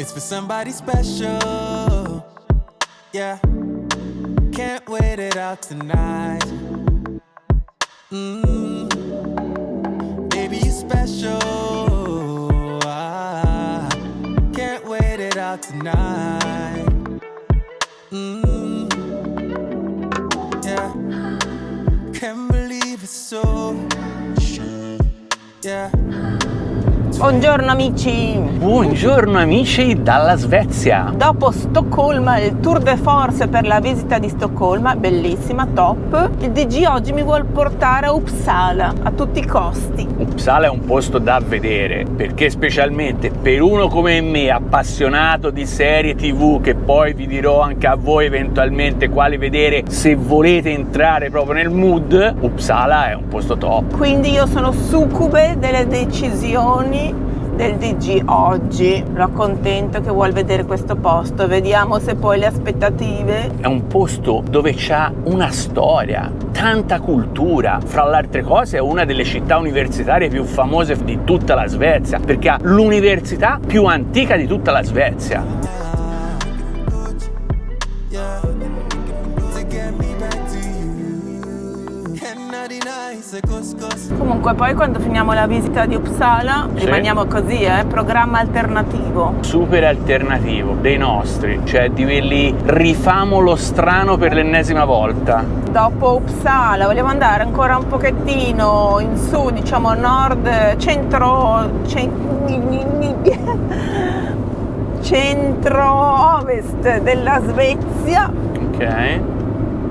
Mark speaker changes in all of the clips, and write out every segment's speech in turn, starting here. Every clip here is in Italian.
Speaker 1: It's for somebody special. Yeah, can't wait it out tonight. Baby, you're special. Can't wait it out tonight. Yeah, can't believe it's so. Yeah.
Speaker 2: Buongiorno amici!
Speaker 3: Buongiorno amici dalla Svezia!
Speaker 2: Dopo Stoccolma, il tour de force per la visita di Stoccolma, bellissima, top, il DG oggi mi vuole portare a Uppsala a tutti i costi.
Speaker 3: Uppsala è un posto da vedere, perché specialmente per uno come me, appassionato di serie TV, che poi vi dirò anche a voi eventualmente quali vedere se volete entrare proprio nel mood, Uppsala è un posto top.
Speaker 2: Quindi io sono succube delle decisioni del DG oggi, lo accontento che vuol vedere questo posto, vediamo se poi le aspettative.
Speaker 3: È un posto dove c'ha una storia, tanta cultura, fra le altre cose è una delle città universitarie più famose di tutta la Svezia, perché ha l'università più antica di tutta la Svezia.
Speaker 2: Comunque poi quando finiamo la visita di Uppsala rimaniamo così, programma alternativo.
Speaker 3: Super alternativo, dei nostri, cioè di quelli rifamolo strano per l'ennesima volta.
Speaker 2: Dopo Uppsala vogliamo andare ancora un pochettino in su, diciamo nord, centro-ovest della Svezia.
Speaker 3: Ok.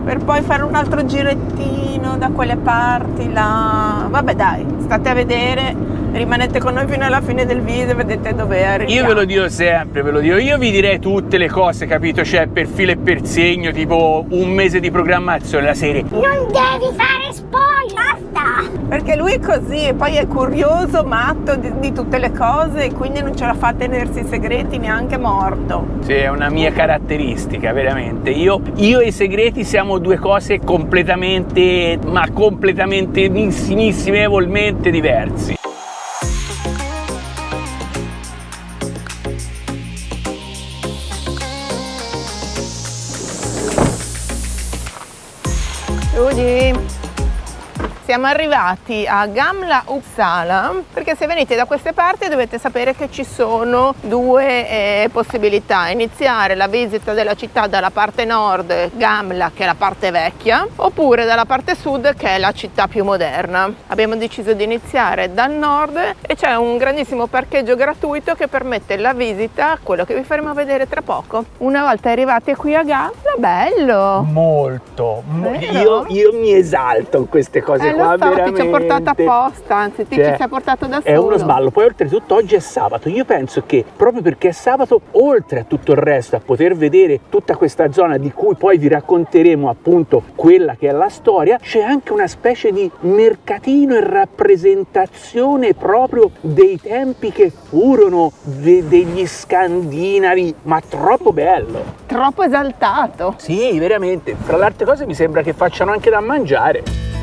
Speaker 2: Per poi fare un altro girettino da quelle parti là. Vabbè dai, state a vedere, rimanete con noi fino alla fine del video e vedete dove arriviamo.
Speaker 3: Io ve lo dico sempre, io vi direi tutte le cose, capito? Cioè per filo e per segno, tipo un mese di programmazione la serie.
Speaker 4: Non devi fare spoiler, basta!
Speaker 2: Perché lui è così e poi è curioso, matto di tutte le cose e quindi non ce la fa a tenersi i segreti neanche morto.
Speaker 3: Sì, è una mia caratteristica, veramente. Io e i segreti siamo due cose completamente incinerevolmente diversi.
Speaker 2: Siamo arrivati a Gamla Uppsala perché se venite da queste parti dovete sapere che ci sono due possibilità: iniziare la visita della città dalla parte nord, Gamla, che è la parte vecchia, oppure dalla parte sud, che è la città più moderna. Abbiamo deciso di iniziare dal nord e c'è un grandissimo parcheggio gratuito che permette la visita, quello che vi faremo vedere tra poco. Una volta arrivati qui a Gamla, bello!
Speaker 3: Molto. Io mi esalto in queste cose qua, veramente.
Speaker 2: Ti ci ho portato apposta, anzi ti ci sei portato da solo.
Speaker 3: È uno sballo. Poi oltretutto oggi è sabato. Io penso che proprio perché è sabato, oltre a tutto il resto, a poter vedere tutta questa zona di cui poi vi racconteremo appunto quella che è la storia, c'è anche una specie di mercatino e rappresentazione proprio dei tempi che furono degli scandinavi, ma troppo bello.
Speaker 2: Troppo esaltato.
Speaker 3: Sì, veramente. Fra le altre cose mi sembra che facciano anche da mangiare.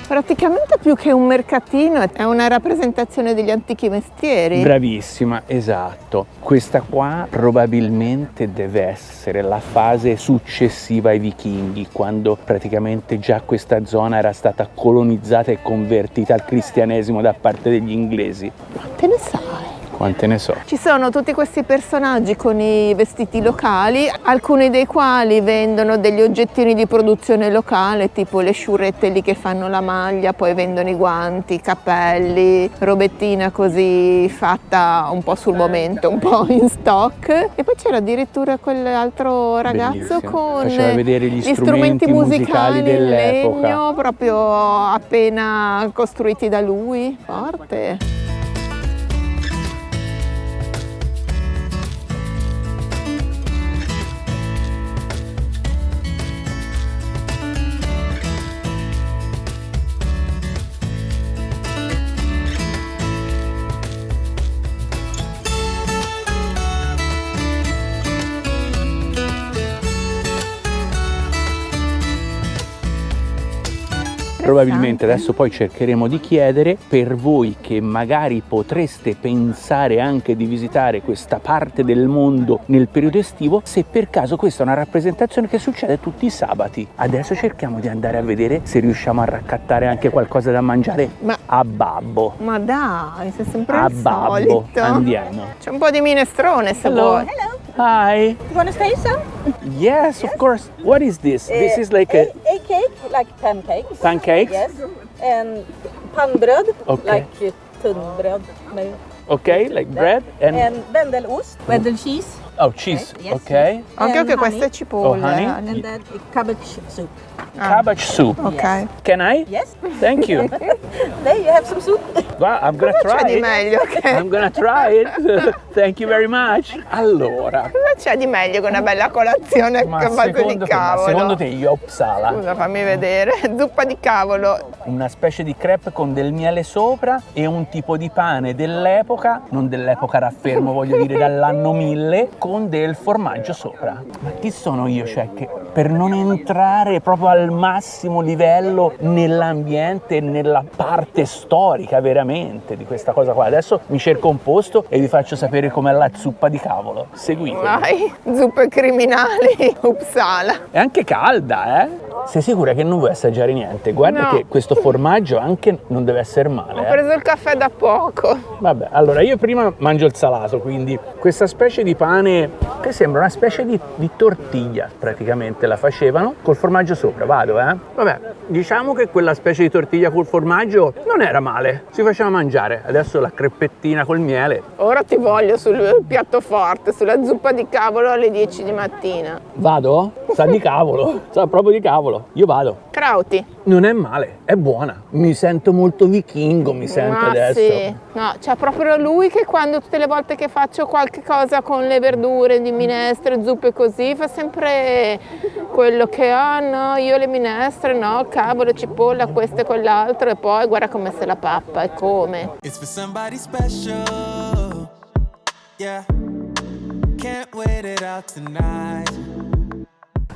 Speaker 2: Praticamente più che un mercatino è una rappresentazione degli antichi mestieri.
Speaker 3: Bravissima, esatto. Questa qua probabilmente deve essere la fase successiva ai vichinghi, quando praticamente già questa zona era stata colonizzata e convertita al cristianesimo da parte degli inglesi.
Speaker 2: Te ne sai?
Speaker 3: Quante ne so.
Speaker 2: Ci sono tutti questi personaggi con i vestiti locali, alcuni dei quali vendono degli oggettini di produzione locale, tipo le sciurette lì che fanno la maglia, poi vendono i guanti, i cappelli, robettina così fatta un po' sul momento, un po' in stock. E poi c'era addirittura quell'altro ragazzo con
Speaker 3: faceva vedere gli
Speaker 2: strumenti musicali in
Speaker 3: dell'epoca,
Speaker 2: legno, proprio appena costruiti da lui. Forte.
Speaker 3: Probabilmente adesso poi cercheremo di chiedere, per voi che magari potreste pensare anche di visitare questa parte del mondo nel periodo estivo, se per caso questa è una rappresentazione che succede tutti i sabati. Adesso cerchiamo di andare a vedere se riusciamo a raccattare anche qualcosa da mangiare a babbo.
Speaker 2: Ma dai, sei sempre
Speaker 3: A
Speaker 2: il
Speaker 3: babbo,
Speaker 2: solito.
Speaker 3: andiamo.
Speaker 2: C'è un po' di minestrone se vuoi.
Speaker 3: Hi.
Speaker 5: You want to taste some?
Speaker 3: Yes, of course. What is this? This is like a
Speaker 5: egg cake, like pancakes.
Speaker 3: pancakes?
Speaker 5: Yes. And pannbröd,
Speaker 3: Okay.
Speaker 5: like tunnbröd. maybe.
Speaker 3: Okay, like bread and
Speaker 5: And bendelost, vendel cheese.
Speaker 3: oh, cheese.
Speaker 5: Yes,
Speaker 3: Okay.
Speaker 2: Occhio
Speaker 5: And
Speaker 2: che queste
Speaker 5: honey.
Speaker 2: cipolle.
Speaker 3: Oh, honey.
Speaker 5: And then cabbage soup.
Speaker 3: Cabbage soup.
Speaker 2: Ok.
Speaker 3: Can I?
Speaker 5: Yes.
Speaker 3: Thank you.
Speaker 5: There you have some soup.
Speaker 3: Well, I'm gonna
Speaker 2: C'è
Speaker 3: try
Speaker 2: di
Speaker 3: it.
Speaker 2: meglio, ok?
Speaker 3: I'm gonna try it. Thank you very much. Allora,
Speaker 2: Cosa c'è di meglio che una bella colazione a base di cavolo?
Speaker 3: secondo te io Uppsala,
Speaker 2: Scusa, fammi vedere. Zuppa di cavolo.
Speaker 3: una specie di crepe con del miele sopra e un tipo di pane dell'epoca, non dell'epoca raffermo, voglio dire dall'anno 1000, con del formaggio sopra. Ma chi sono io, cioè, che per non entrare proprio al massimo livello nell'ambiente e nella parte storica veramente di questa cosa qua. Adesso mi cerco un posto e vi faccio sapere com'è la zuppa di cavolo. Seguitemi.
Speaker 2: Vai, zuppe criminali, Uppsala.
Speaker 3: È anche calda, eh? Sei sicura che non vuoi assaggiare niente? Guarda
Speaker 2: No.
Speaker 3: che questo formaggio anche non deve essere male.
Speaker 2: Ho preso il caffè da poco.
Speaker 3: Vabbè, allora io prima mangio il salato, quindi questa specie di pane che sembra una specie di tortiglia, praticamente la facevano col formaggio sopra. Vado, eh? Vabbè, diciamo che quella specie di tortiglia col formaggio non era male, si faceva mangiare. Adesso la creppettina col miele.
Speaker 2: Ora ti voglio sul piatto forte, sulla zuppa di cavolo alle 10 di mattina.
Speaker 3: Vado? Sa di cavolo, sa proprio di cavolo. Io vado.
Speaker 2: Krauti.
Speaker 3: Non è male, è buona. Mi sento molto vichingo, mi sento
Speaker 2: Ma
Speaker 3: adesso.
Speaker 2: sì, no, c'è proprio lui che quando tutte le volte che faccio qualche cosa con le verdure, di minestre, zuppe così, fa sempre quello che no, io le minestre, no, cavolo, cipolla, questo e quell'altro, e poi guarda come se la pappa e come.
Speaker 1: It's for somebody special. Yeah. Can't wait it out tonight.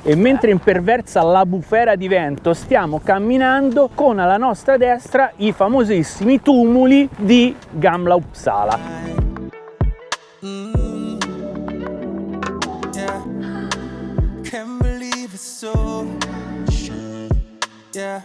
Speaker 3: E mentre imperversa la bufera di vento stiamo camminando con alla nostra destra i famosissimi tumuli di Gamla Uppsala.
Speaker 1: Yeah. Can't believe it's so. Yeah.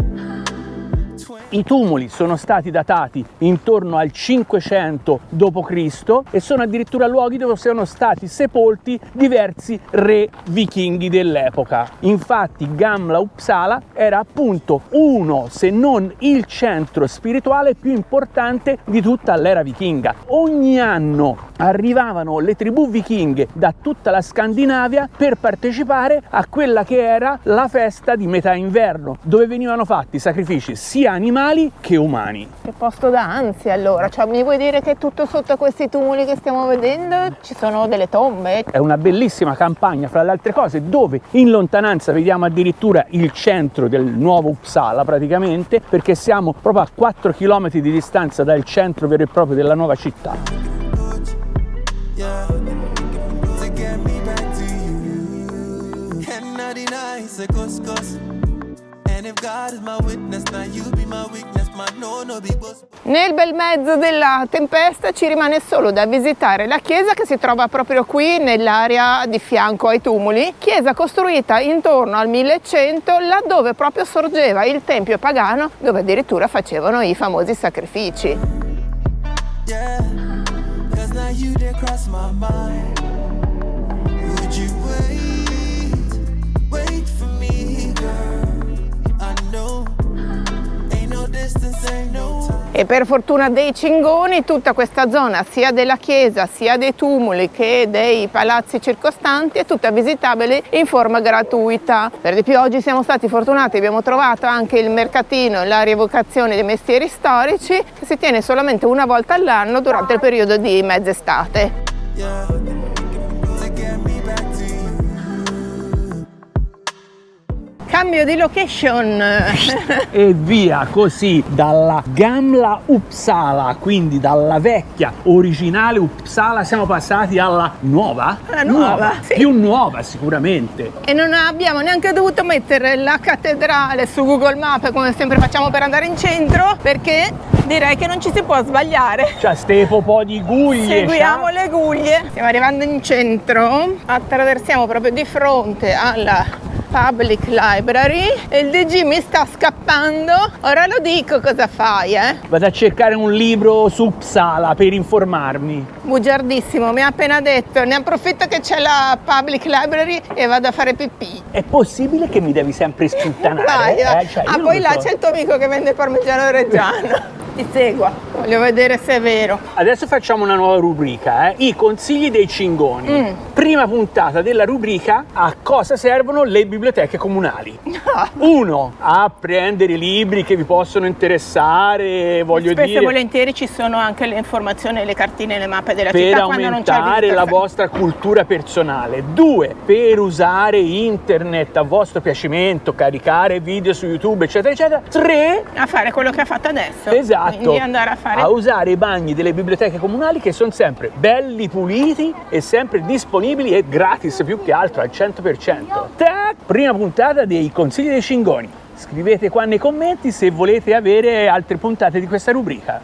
Speaker 3: I tumuli sono stati datati intorno al 500 d.C. e sono addirittura luoghi dove sono stati sepolti diversi re vichinghi dell'epoca. Infatti Gamla Uppsala era appunto uno, se non il centro spirituale più importante di tutta l'era vichinga. Ogni anno arrivavano le tribù vichinghe da tutta la Scandinavia per partecipare a quella che era la festa di metà inverno, dove venivano fatti sacrifici sia animali che umani.
Speaker 2: Che posto d'ansia allora, cioè mi vuoi dire che tutto sotto questi tumuli che stiamo vedendo ci sono delle tombe?
Speaker 3: È una bellissima campagna, fra le altre cose, dove in lontananza vediamo addirittura il centro del nuovo Uppsala praticamente, perché siamo proprio a 4 km di distanza dal centro vero e proprio della nuova città.
Speaker 1: Yeah. To get me back to you. And 99 is a cos. And if God is my witness, now you be my weakness, my no be boss.
Speaker 2: Nel bel mezzo della tempesta ci rimane solo da visitare la chiesa che si trova proprio qui nell'area di fianco ai tumuli, chiesa costruita intorno al 1100 laddove proprio sorgeva il tempio pagano dove addirittura facevano i famosi sacrifici.
Speaker 1: Yeah. Cause now you did cross my mind. Would you wait for me, girl? I know, ain't no distance, ain't no time.
Speaker 2: E per fortuna dei Cingoni tutta questa zona sia della chiesa sia dei tumuli che dei palazzi circostanti è tutta visitabile in forma gratuita. Per di più oggi siamo stati fortunati, abbiamo trovato anche il mercatino e la rievocazione dei mestieri storici che si tiene solamente una volta all'anno durante il periodo di mezz'estate.
Speaker 1: Yeah. To get me back to you.
Speaker 2: Cambio di location.
Speaker 3: E via così dalla Gamla Uppsala, quindi dalla vecchia originale Uppsala, siamo passati alla nuova?
Speaker 2: Nuova, sì.
Speaker 3: Più nuova sicuramente.
Speaker 2: E non abbiamo neanche dovuto mettere la cattedrale su Google Maps come sempre facciamo per andare in centro, perché direi che non ci si può sbagliare.
Speaker 3: Cioè ste po' di guglie.
Speaker 2: Seguiamo le guglie. Stiamo arrivando in centro, attraversiamo proprio di fronte alla Public Library e il DG mi sta scappando. Ora lo dico cosa fai,
Speaker 3: Vado a cercare un libro su Uppsala per informarmi.
Speaker 2: Bugiardissimo, mi ha appena detto, ne approfitto che c'è la Public Library e vado a fare pipì.
Speaker 3: È possibile che mi devi sempre sputtanare?
Speaker 2: Vai,
Speaker 3: Cioè, io non
Speaker 2: poi
Speaker 3: lo
Speaker 2: là
Speaker 3: so.
Speaker 2: c'è il tuo amico che vende parmigiano reggiano. Ti segua, voglio vedere se è vero.
Speaker 3: Adesso facciamo una nuova rubrica, I consigli dei cingoni. Prima puntata della rubrica: a cosa servono le biblioteche comunali? 1. A prendere libri che vi possono interessare, voglio
Speaker 2: Spesso e
Speaker 3: dire,
Speaker 2: volentieri ci sono anche le informazioni, le cartine, le mappe della
Speaker 3: per
Speaker 2: città quando non c'è il
Speaker 3: aumentare la
Speaker 2: visitor
Speaker 3: vostra cultura personale. 2. Per usare internet a vostro piacimento, caricare video su YouTube, eccetera, eccetera. 3.
Speaker 2: a fare quello che ha fatto adesso.
Speaker 3: Esatto,
Speaker 2: Quindi andare a fare.
Speaker 3: usare i bagni delle biblioteche comunali, che sono sempre belli puliti e sempre disponibili e gratis, più che altro al 100%. Tac! Prima puntata dei consigli dei cingoni. Scrivete qua nei commenti se volete avere altre puntate di questa rubrica.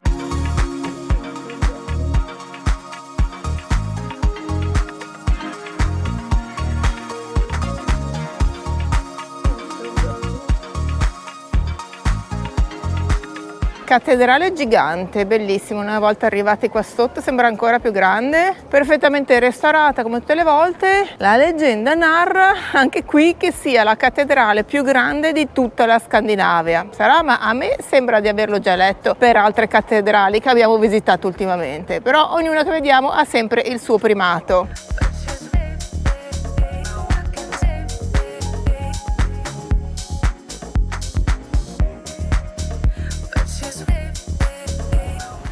Speaker 2: Cattedrale gigante, bellissima, una volta arrivati qua sotto sembra ancora più grande, perfettamente restaurata come tutte le volte. La leggenda narra anche qui che sia la cattedrale più grande di tutta la Scandinavia. Sarà, ma a me sembra di averlo già letto per altre cattedrali che abbiamo visitato ultimamente, però ognuna che vediamo ha sempre il suo primato.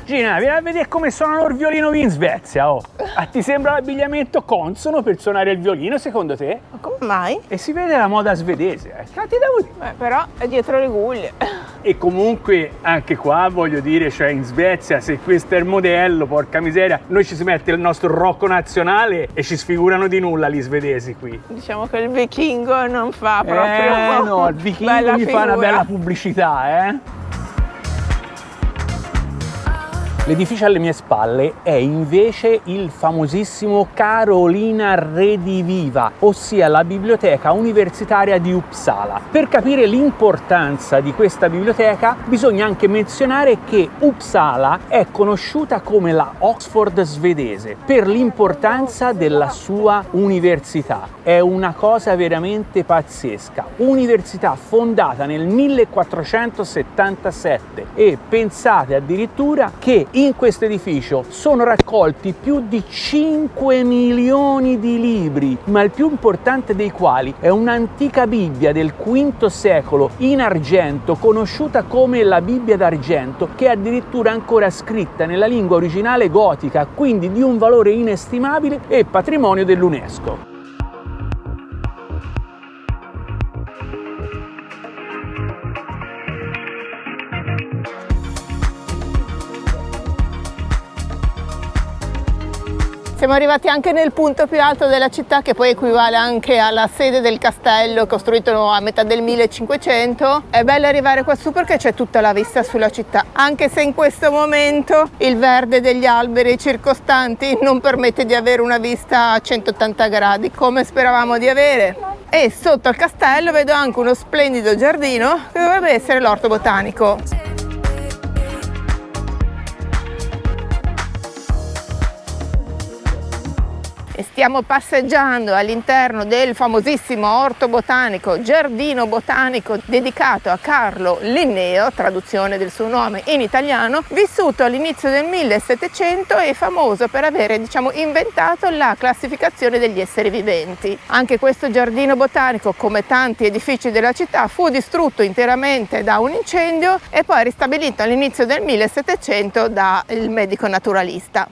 Speaker 3: Gina, vieni a vedere come suonano il violino qui in Svezia, oh. Ti sembra l'abbigliamento consono per suonare il violino, secondo te?
Speaker 2: Ma come mai?
Speaker 3: E si vede la moda svedese, Ti devo dire.
Speaker 2: Però è dietro le guglie.
Speaker 3: E comunque anche qua voglio dire, cioè in Svezia, se questo è il modello, porca miseria, noi ci si mette il nostro rocco nazionale e ci sfigurano di nulla gli svedesi qui.
Speaker 2: Diciamo che il vichingo non fa proprio
Speaker 3: No, il vichingo
Speaker 2: bella
Speaker 3: gli fa una
Speaker 2: figura.
Speaker 3: bella pubblicità, L'edificio alle mie spalle è invece il famosissimo Carolina Rediviva, ossia la biblioteca universitaria di Uppsala. Per capire l'importanza di questa biblioteca bisogna anche menzionare che Uppsala è conosciuta come la Oxford svedese per l'importanza della sua università. È una cosa veramente pazzesca. Università fondata nel 1477 e pensate addirittura che in questo edificio sono raccolti più di 5 milioni di libri, ma il più importante dei quali è un'antica Bibbia del V secolo in argento, conosciuta come la Bibbia d'argento, che è addirittura ancora scritta nella lingua originale gotica, quindi di un valore inestimabile e patrimonio dell'UNESCO.
Speaker 2: Siamo arrivati anche nel punto più alto della città, che poi equivale anche alla sede del castello, costruito a metà del 1500. È bello arrivare qua su perché c'è tutta la vista sulla città, anche se in questo momento il verde degli alberi circostanti non permette di avere una vista a 180 gradi come speravamo di avere. E sotto al castello vedo anche uno splendido giardino che dovrebbe essere l'orto botanico. E stiamo passeggiando all'interno del famosissimo orto botanico, giardino botanico dedicato a Carlo Linneo, traduzione del suo nome in italiano, vissuto all'inizio del 1700 e famoso per avere, inventato la classificazione degli esseri viventi. Anche questo giardino botanico, come tanti edifici della città, fu distrutto interamente da un incendio e poi ristabilito all'inizio del 1700 dal medico naturalista.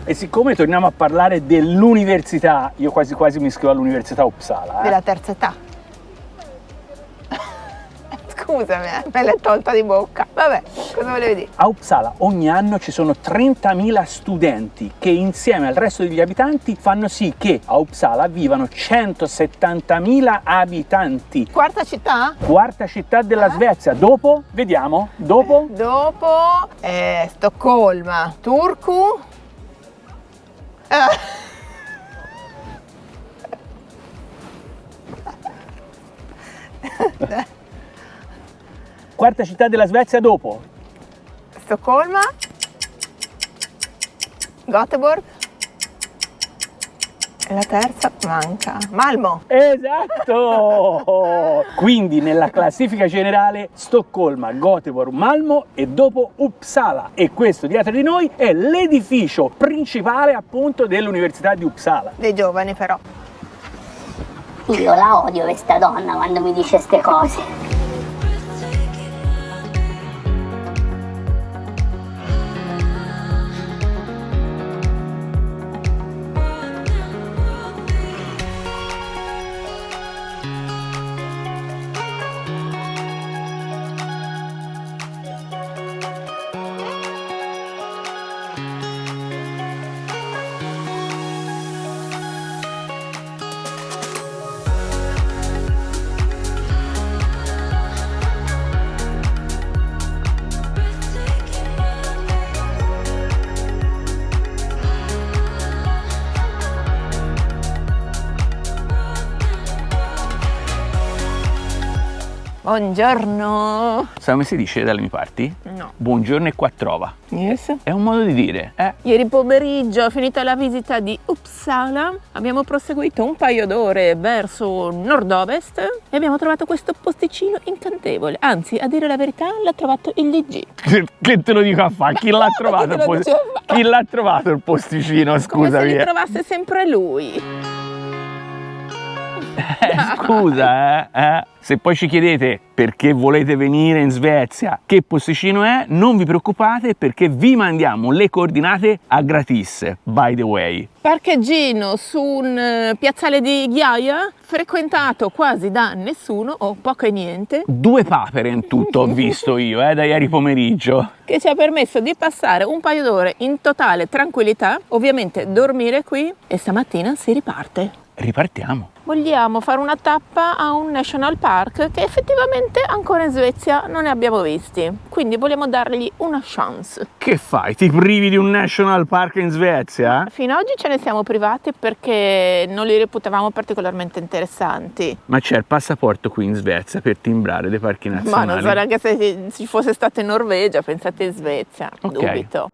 Speaker 3: E siccome torniamo a parlare dell'università, io quasi quasi mi iscrivo all'Università Uppsala.
Speaker 2: Della terza età. Scusami, me l'hai tolta di bocca. Vabbè, cosa volevi dire?
Speaker 3: A Uppsala ogni anno ci sono 30.000 studenti che insieme al resto degli abitanti fanno sì che a Uppsala vivano 170.000 abitanti.
Speaker 2: Quarta città?
Speaker 3: Quarta città della Svezia. Dopo? Vediamo. Dopo?
Speaker 2: Dopo Stoccolma, Turku.
Speaker 3: Quarta città della Svezia dopo?
Speaker 2: Stoccolma, Göteborg e la terza manca. Malmo.
Speaker 3: Esatto! Quindi nella classifica generale Stoccolma, Göteborg, Malmo e dopo Uppsala. E questo dietro di noi è l'edificio principale appunto dell'Università di Uppsala.
Speaker 2: Dei giovani però.
Speaker 4: Io la odio questa donna quando mi dice ste cose.
Speaker 2: Buongiorno.
Speaker 3: Sai come si dice dalle mie parti?
Speaker 2: No.
Speaker 3: Buongiorno e qua trova.
Speaker 2: Yes.
Speaker 3: È un modo di dire,
Speaker 2: Ieri pomeriggio, finita la visita di Uppsala, abbiamo proseguito un paio d'ore verso nord-ovest e abbiamo trovato questo posticino incantevole. Anzi, a dire la verità, l'ha trovato il DG.
Speaker 3: Che te lo dico a fa? Chi l'ha trovato?
Speaker 2: Chi te lo dice a fa?
Speaker 3: Chi l'ha trovato il posticino?
Speaker 2: Come se
Speaker 3: Scusami.
Speaker 2: li trovasse sempre lui.
Speaker 3: Scusa, Se poi ci chiedete perché volete venire in Svezia, che posticino è, non vi preoccupate perché vi mandiamo le coordinate a gratis, by the way.
Speaker 2: Parcheggino su un piazzale di ghiaia, frequentato quasi da nessuno o poco e niente,
Speaker 3: 2 papere in tutto ho visto io, da ieri pomeriggio.
Speaker 2: che ci ha permesso di passare un paio d'ore in totale tranquillità, ovviamente dormire qui e stamattina si riparte.
Speaker 3: Ripartiamo.
Speaker 2: Vogliamo fare una tappa a un national park che effettivamente ancora in Svezia non ne abbiamo visti, quindi vogliamo dargli una chance.
Speaker 3: Che fai? Ti privi di un national park in Svezia?
Speaker 2: Fino ad oggi ce ne siamo privati perché non li reputavamo particolarmente interessanti.
Speaker 3: Ma c'è il passaporto qui in Svezia per timbrare dei parchi
Speaker 2: Ma
Speaker 3: nazionali.
Speaker 2: non so neanche se ci fosse stato in Norvegia, pensate in Svezia,
Speaker 3: Ok.
Speaker 2: dubito.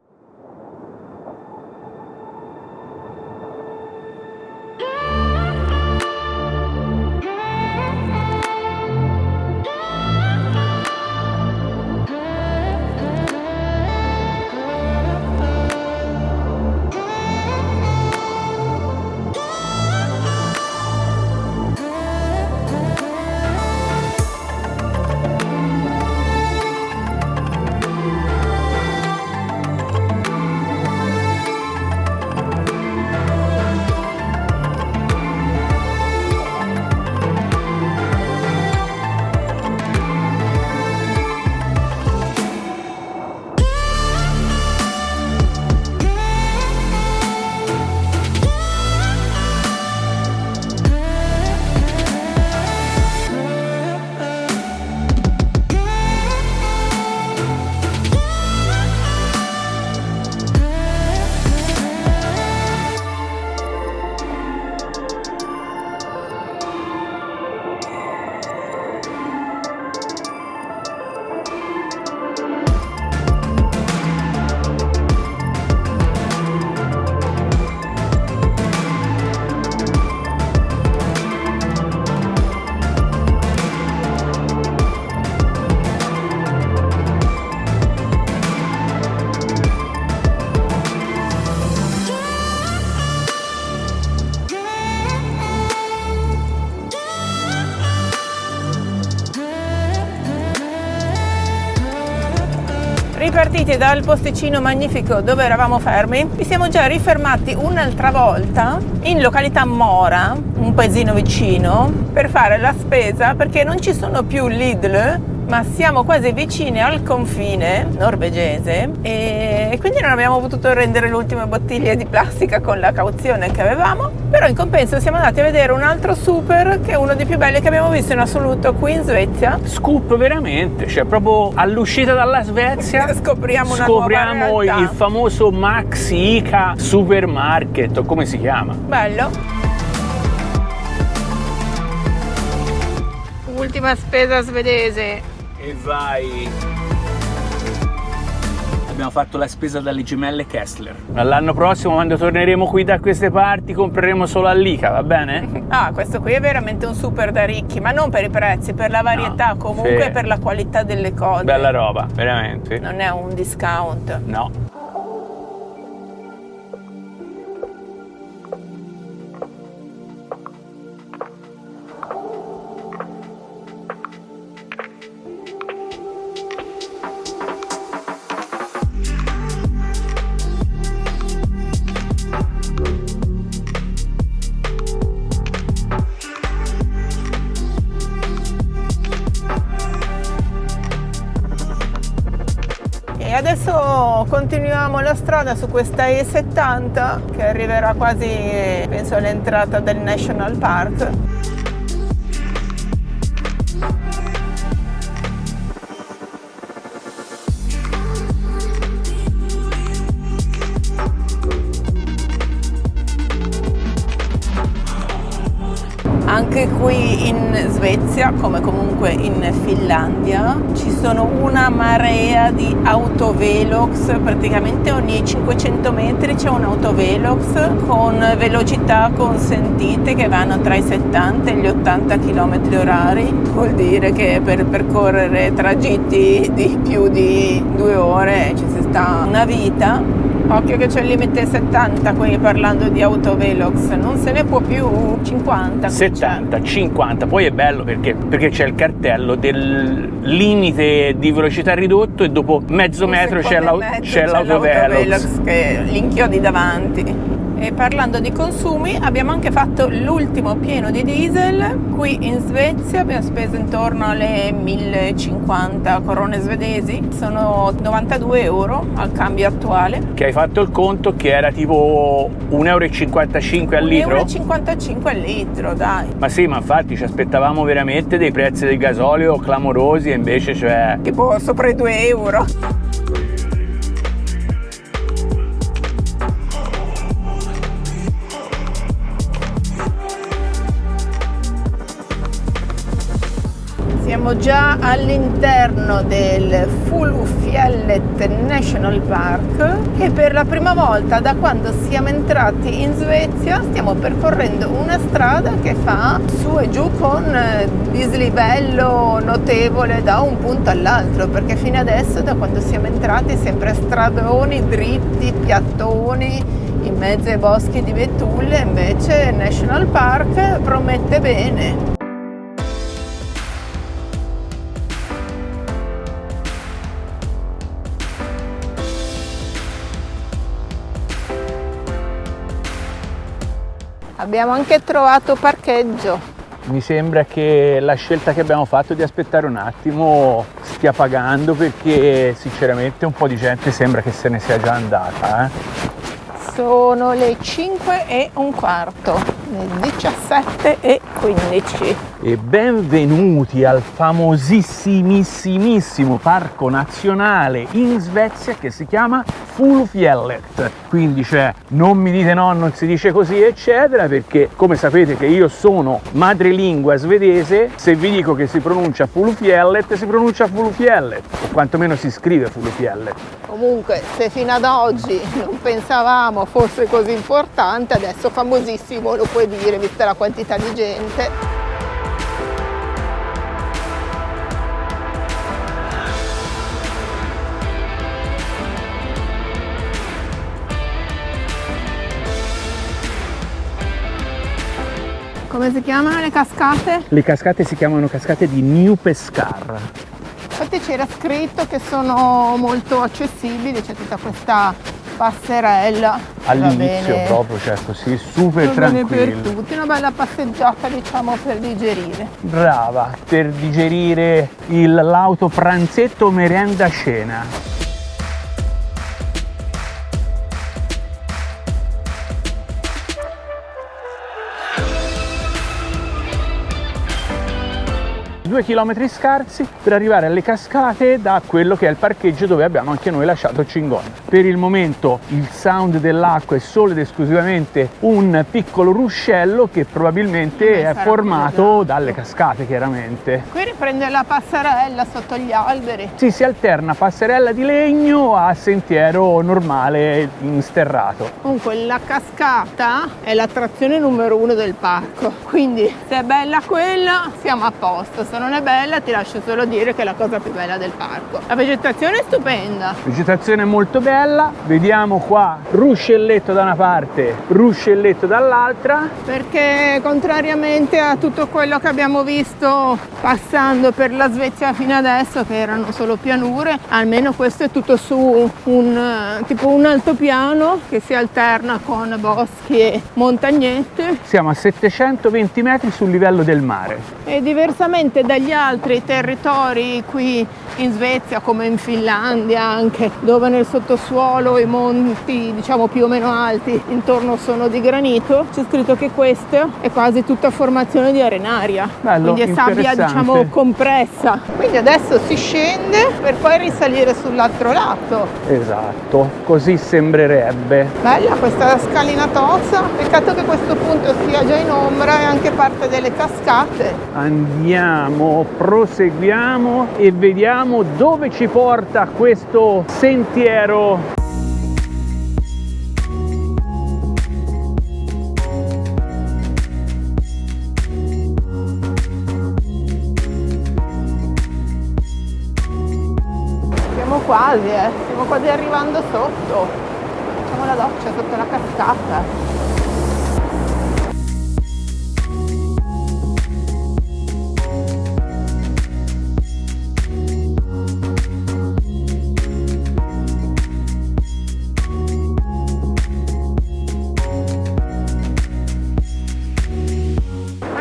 Speaker 2: ripartiti dal posticino magnifico dove eravamo fermi, vi siamo già rifermati un'altra volta in località Mora, un paesino vicino, per fare la spesa, perché non ci sono più Lidl, ma siamo quasi vicini al confine norvegese e quindi non abbiamo potuto rendere le ultime bottiglie di plastica con la cauzione che avevamo, però in compenso siamo andati a vedere un altro super che è uno dei più belli che abbiamo visto in assoluto qui in Svezia.
Speaker 3: Scoop veramente, cioè proprio all'uscita dalla Svezia
Speaker 2: Scopriamo una nuova realtà.
Speaker 3: il famoso Max Ica Supermarket, o come si chiama?
Speaker 2: Bello. Ultima spesa svedese.
Speaker 3: E vai! Abbiamo fatto la spesa dalle gemelle Kessler. L'anno prossimo, quando torneremo qui da queste parti, compreremo solo all'Ica, va bene?
Speaker 2: Ah, questo qui è veramente un super da ricchi, ma non per i prezzi, per la varietà, comunque
Speaker 3: sì.
Speaker 2: Per la qualità delle cose.
Speaker 3: Bella roba, veramente.
Speaker 2: Non è un discount.
Speaker 3: No.
Speaker 2: E adesso continuiamo la strada su questa E70 che arriverà quasi, penso, all'entrata del National Park. Anche qui in Svezia, come comunque in Finlandia, ci sono una marea di autovelox, praticamente ogni 500 metri c'è un autovelox con velocità consentite che vanno tra i 70 e gli 80 km orari. Vuol dire che per percorrere tragitti di più di 2 ore ci si sta una vita. Occhio che c'è il limite 70 qui, parlando di autovelox, non se ne può più. 50.
Speaker 3: 70, 50, poi è bello perché c'è il cartello del limite di velocità ridotto e dopo mezzo metro c'è l'autovelox
Speaker 2: che l'inchiodi davanti. E parlando di consumi, abbiamo anche fatto l'ultimo pieno di diesel qui in Svezia, abbiamo speso intorno alle 1050 corone svedesi, sono 92 euro al cambio attuale.
Speaker 3: Che hai fatto il conto che era tipo 1,55 euro al litro?
Speaker 2: 1,55 euro al litro, dai.
Speaker 3: Ma sì, ma infatti ci aspettavamo veramente dei prezzi del gasolio clamorosi e invece cioè...
Speaker 2: tipo sopra i 2 euro. Siamo già all'interno del Fulufjellet National Park e per la prima volta da quando siamo entrati in Svezia stiamo percorrendo una strada che fa su e giù con dislivello notevole da un punto all'altro, perché fino adesso, da quando siamo entrati, sempre stradoni dritti, piattoni in mezzo ai boschi di betulle. Invece il National Park promette bene. Abbiamo anche trovato parcheggio.
Speaker 3: Mi sembra che la scelta che abbiamo fatto di aspettare un attimo stia pagando, perché sinceramente un po' di gente sembra che se ne sia già andata.
Speaker 2: Sono le 5:15, le 17:15.
Speaker 3: E benvenuti al famosissimissimo parco nazionale in Svezia che si chiama Fulufjellet. Quindi non mi dite no, non si dice così eccetera, perché come sapete che io sono madrelingua svedese, se vi dico che si pronuncia Fulufjellet, si pronuncia Fulufjellet, o quantomeno si scrive Fulufjellet.
Speaker 2: Comunque, se fino ad oggi non pensavamo fosse così importante, adesso famosissimo lo puoi dire, vista la quantità di gente. Come si chiamano le cascate?
Speaker 3: Le cascate si chiamano cascate di New Pescar.
Speaker 2: Infatti c'era scritto che sono molto accessibili, c'è tutta questa passerella.
Speaker 3: All'inizio proprio, cioè così, super
Speaker 2: Va bene
Speaker 3: tranquillo.
Speaker 2: per tutti, una bella passeggiata diciamo per digerire.
Speaker 3: Brava, per digerire l'auto pranzetto, merenda, cena. Due chilometri scarsi per arrivare alle cascate da quello che è il parcheggio dove abbiamo anche noi lasciato Cingon. Per il momento il sound dell'acqua è solo ed esclusivamente un piccolo ruscello che probabilmente è formato dalle cascate, chiaramente.
Speaker 2: Qui riprende la passerella sotto gli alberi.
Speaker 3: Sì, si alterna passerella di legno a sentiero normale insterrato.
Speaker 2: Comunque la cascata è l'attrazione numero 1 del parco, quindi se è bella quella siamo a posto, se non è bella ti lascio solo dire che è la cosa più bella del parco. La vegetazione è stupenda.
Speaker 3: Vegetazione molto bella, vediamo qua ruscelletto da una parte, ruscelletto dall'altra.
Speaker 2: Perché contrariamente a tutto quello che abbiamo visto passando per la Svezia fino adesso, che erano solo pianure, almeno questo è tutto su tipo un altopiano che si alterna con boschi e montagnette.
Speaker 3: Siamo a 720 metri sul livello del mare.
Speaker 2: E diversamente dagli altri territori qui in Svezia, come in Finlandia anche, dove nel sottosuolo i monti diciamo più o meno alti intorno sono di granito, c'è scritto che questa è quasi tutta formazione di arenaria.
Speaker 3: Bello,
Speaker 2: quindi è sabbia diciamo compressa. Quindi adesso si scende per poi risalire sull'altro lato.
Speaker 3: Esatto, così sembrerebbe.
Speaker 2: Bella questa scalinatosa, peccato che a questo punto sia già in ombra e anche parte delle cascate.
Speaker 3: Andiamo, proseguiamo e vediamo dove ci porta questo sentiero.
Speaker 2: Stiamo quasi arrivando sotto. Facciamo la doccia sotto la cascata.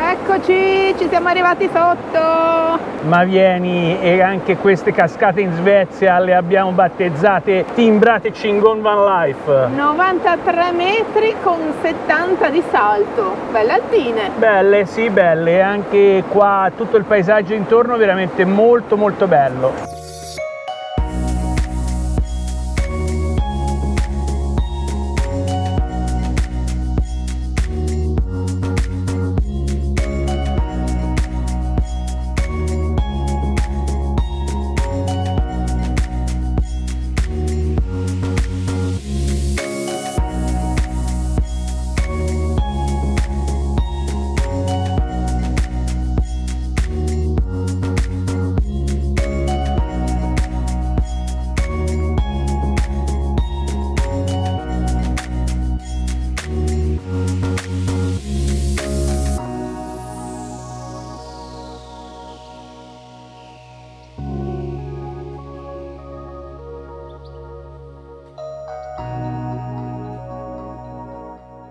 Speaker 2: Eccoci, ci siamo arrivati sotto.
Speaker 3: Ma vieni, e anche queste cascate in Svezia le abbiamo battezzate Timbrate Cingon Van Life.
Speaker 2: 93 metri con 70 di salto, belle altine.
Speaker 3: Belle, sì, belle, anche qua tutto il paesaggio intorno veramente molto molto bello.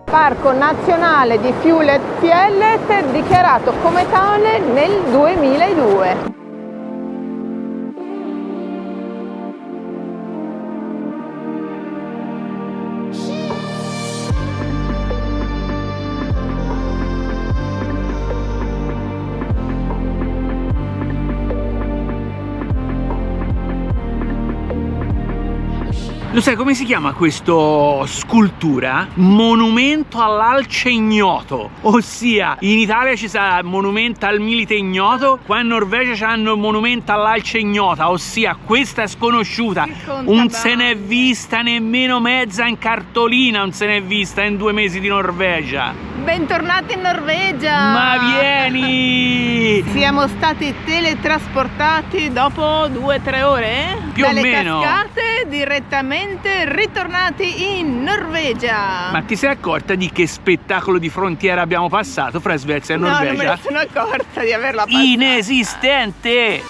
Speaker 2: Parco nazionale di Fjellet dichiarato come tale nel 2002.
Speaker 3: Lo sai come si chiama questa scultura? Monumento all'alce ignoto. Ossia, in Italia ci sarà monumento al milite ignoto, qua in Norvegia c'hanno monumento all'alce ignota, ossia questa è sconosciuta. Non se n'è vista nemmeno mezza in cartolina, non se n'è vista in 2 mesi di Norvegia.
Speaker 2: Bentornati in Norvegia!
Speaker 3: Ma vieni!
Speaker 2: Siamo stati teletrasportati dopo 2-3 ore
Speaker 3: più o
Speaker 2: dalle
Speaker 3: meno
Speaker 2: cascate direttamente ritornati in Norvegia.
Speaker 3: Ma ti sei accorta di che spettacolo di frontiera abbiamo passato fra Svezia e Norvegia?
Speaker 2: No, non me ne sono accorta di averla passata.
Speaker 3: Inesistente!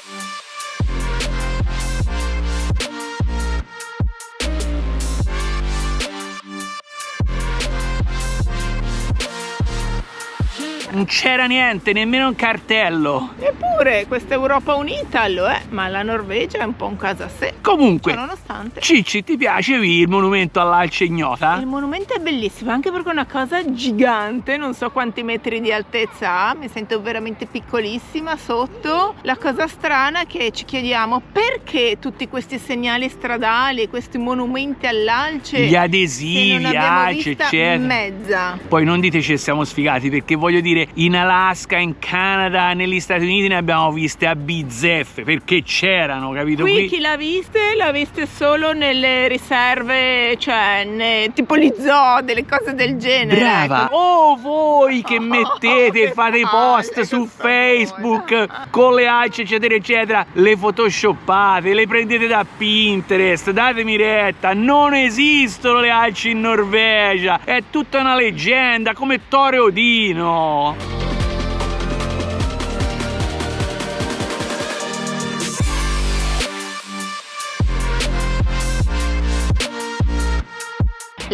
Speaker 3: Non c'era niente, nemmeno un cartello.
Speaker 2: Eppure questa Europa unita lo è, ma la Norvegia è un po' un caso a sé.
Speaker 3: Comunque,
Speaker 2: Nonostante.
Speaker 3: Cicci, ti piace il monumento all'Alce Ignota?
Speaker 2: Il monumento è bellissimo, anche perché è una cosa gigante, non so quanti metri di altezza ha, mi sento veramente piccolissima sotto. La cosa strana è che ci chiediamo perché tutti questi segnali stradali, questi monumenti all'Alce,
Speaker 3: Gli
Speaker 2: se
Speaker 3: adesivi,
Speaker 2: non abbiamo
Speaker 3: Alce,
Speaker 2: vista
Speaker 3: eccetera.
Speaker 2: mezza.
Speaker 3: Poi non diteci che siamo sfigati, perché voglio dire, in Alaska, in Canada, negli Stati Uniti ne abbiamo viste a bizzeffe, perché c'erano, capito?
Speaker 2: Qui chi l'ha viste solo nelle riserve, cioè tipo gli zoo, delle cose del genere.
Speaker 3: Brava!
Speaker 2: Ecco.
Speaker 3: Oh, voi che mettete,
Speaker 2: che
Speaker 3: fate i
Speaker 2: palle,
Speaker 3: post
Speaker 2: che
Speaker 3: su
Speaker 2: schifo.
Speaker 3: Facebook con le alce, eccetera, eccetera, le photoshoppate, le prendete da Pinterest, datemi retta, non esistono le alci in Norvegia, è tutta una leggenda, come Tore Odino.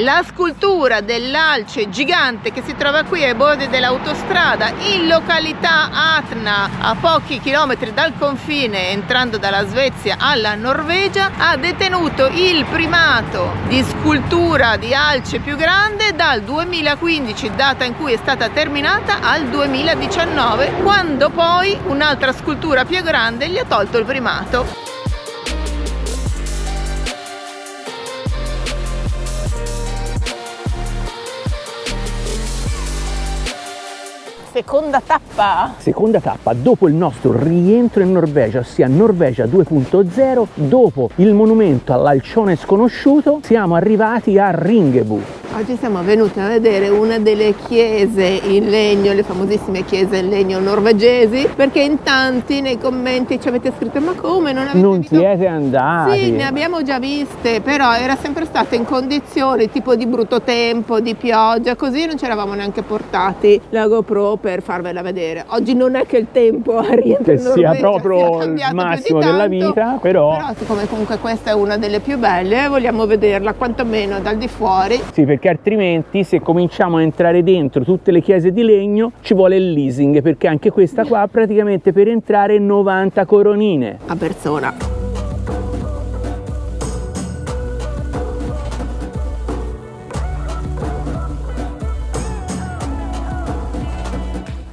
Speaker 2: La scultura dell'alce gigante che si trova qui ai bordi dell'autostrada in località Atna, a pochi chilometri dal confine, entrando dalla Svezia alla Norvegia, ha detenuto il primato di scultura di alce più grande dal 2015, data in cui è stata terminata, al 2019, quando poi un'altra scultura più grande gli ha tolto il primato. Seconda tappa.
Speaker 3: Seconda tappa, dopo il nostro rientro in Norvegia, ossia Norvegia 2.0, dopo il monumento all'alcione sconosciuto, siamo arrivati a Ringebu.
Speaker 2: Oggi siamo venuti a vedere una delle chiese in legno, le famosissime chiese in legno norvegesi, perché in tanti nei commenti ci avete scritto: ma come non avete
Speaker 3: Non
Speaker 2: visto?
Speaker 3: siete andati?
Speaker 2: Sì, ne abbiamo già viste, però era sempre stata in condizioni tipo di brutto tempo, di pioggia, così non ci eravamo neanche portati la GoPro per farvela vedere. Oggi non è che il tempo a rientro in
Speaker 3: Che sia
Speaker 2: Norvegia
Speaker 3: proprio
Speaker 2: sia cambiato
Speaker 3: il
Speaker 2: più di
Speaker 3: massimo della
Speaker 2: tanto,
Speaker 3: vita, però
Speaker 2: siccome comunque questa è una delle più belle, vogliamo vederla quantomeno dal di fuori.
Speaker 3: sì, perché altrimenti se cominciamo a entrare dentro tutte le chiese di legno ci vuole il leasing, perché anche questa qua praticamente per entrare 90 coronine
Speaker 2: A persona.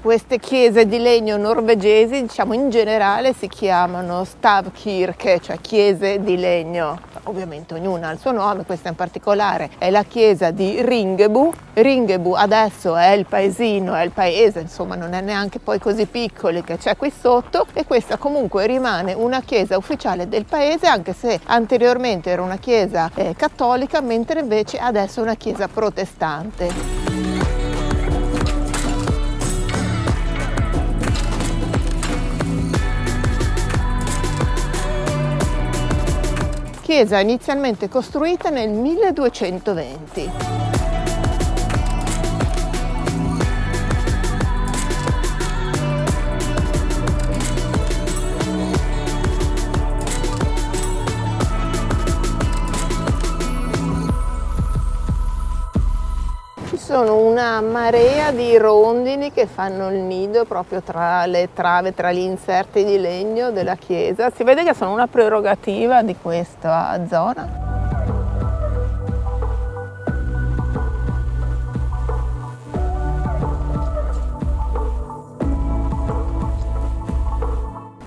Speaker 2: Queste chiese di legno norvegesi, diciamo in generale, si chiamano stavkirke, cioè chiese di legno. Ovviamente ognuna ha il suo nome, questa in particolare è la chiesa di Ringebu. Ringebu adesso è il paesino, è il paese, insomma non è neanche poi così piccolo che c'è qui sotto, e questa comunque rimane una chiesa ufficiale del paese, anche se anteriormente era una chiesa cattolica, mentre invece adesso è una chiesa protestante. Chiesa inizialmente costruita nel 1220. Ci sono una marea di rondini che fanno il nido proprio tra le trave, tra gli inserti di legno della chiesa. Si vede che sono una prerogativa di questa zona.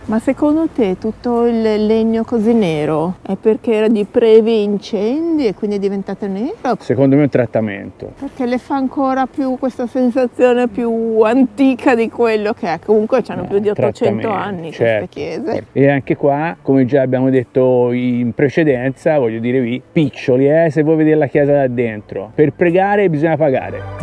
Speaker 2: Ma secondo te tutto il legno così nero è perché era di previ incendi e quindi è diventato nero?
Speaker 3: secondo me è un trattamento.
Speaker 2: Perché le fa ancora più questa sensazione più antica di quello che è. Comunque hanno più di 800 anni
Speaker 3: certo.
Speaker 2: queste chiese.
Speaker 3: E anche qua, come già abbiamo detto in precedenza, voglio dire, piccioli, se vuoi vedere la chiesa da dentro, per pregare bisogna pagare.